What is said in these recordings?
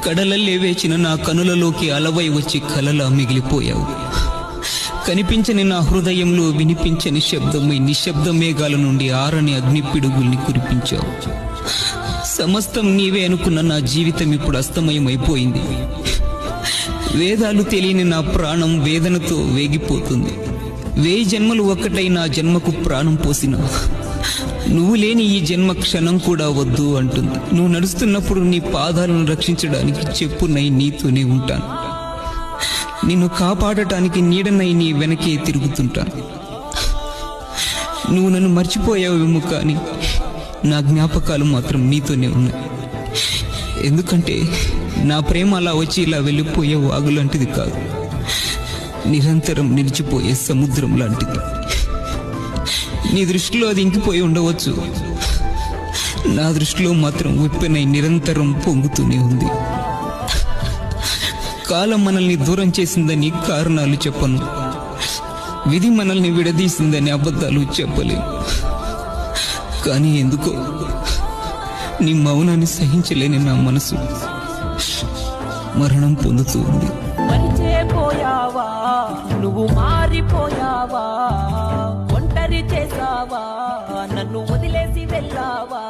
కడలల్లే వేచిన నా కనులలోకి అలవై వచ్చి కలలా మిగిలిపోయావు. కనిపించని నా హృదయంలో వినిపించని శబ్దమై నిశ్శబ్ద మేఘాల నుండి ఆరని అగ్ని పిడుగుల్ని కురిపించావు. సమస్తం నీవే అనుకున్న నా జీవితం ఇప్పుడు అస్తమయమైపోయింది. వేదాలు తెలియని నా ప్రాణం వేదనతో వేగిపోతుంది. 1000 జన్మలు ఒక్కటై నా జన్మకు ప్రాణం పోసిన నువ్వు లేని ఈ జన్మ క్షణం కూడా వద్దు అంటుంది. నువ్వు నడుస్తున్నప్పుడు నీ పాదాలను రక్షించడానికి చెప్పునై నీతోనే ఉంటాను. నిన్ను కాపాడటానికి నీడనై నీ వెనకే తిరుగుతుంటాను. నువ్వు నన్ను మర్చిపోయావేమో కానీ నా జ్ఞాపకాలు మాత్రం నీతోనే ఉన్నాయి. ఎందుకంటే నా ప్రేమ అలా వచ్చి ఇలా వెళ్ళిపోయే వాగులాంటిది కాదు, నిరంతరం నిలిచిపోయే సముద్రం లాంటిది. నీ దృష్టిలో అది ఇంకిపోయి ఉండవచ్చు, నా దృష్టిలో మాత్రం ఉప్పెనై నిరంతరం పొంగుతూనే ఉంది. కాలం మనల్ని దూరం చేసిందని కారణాలు చెప్పను, విధి మనల్ని విడదీసిందని అబద్ధాలు చెప్పలేము. కానీ ఎందుకో నీ మౌనాన్ని సహించలేని నా మనసు మరణం పొందుతూ ఉంది. మరిచిపోయావా, నువ్వు మారిపోయావా, ఒంటరి చేసావా, నన్ను వదిలేసి వెళ్ళావా.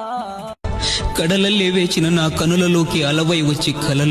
కడలల్లే వేచిన నా కనులలోకి అలవై వచ్చి కలల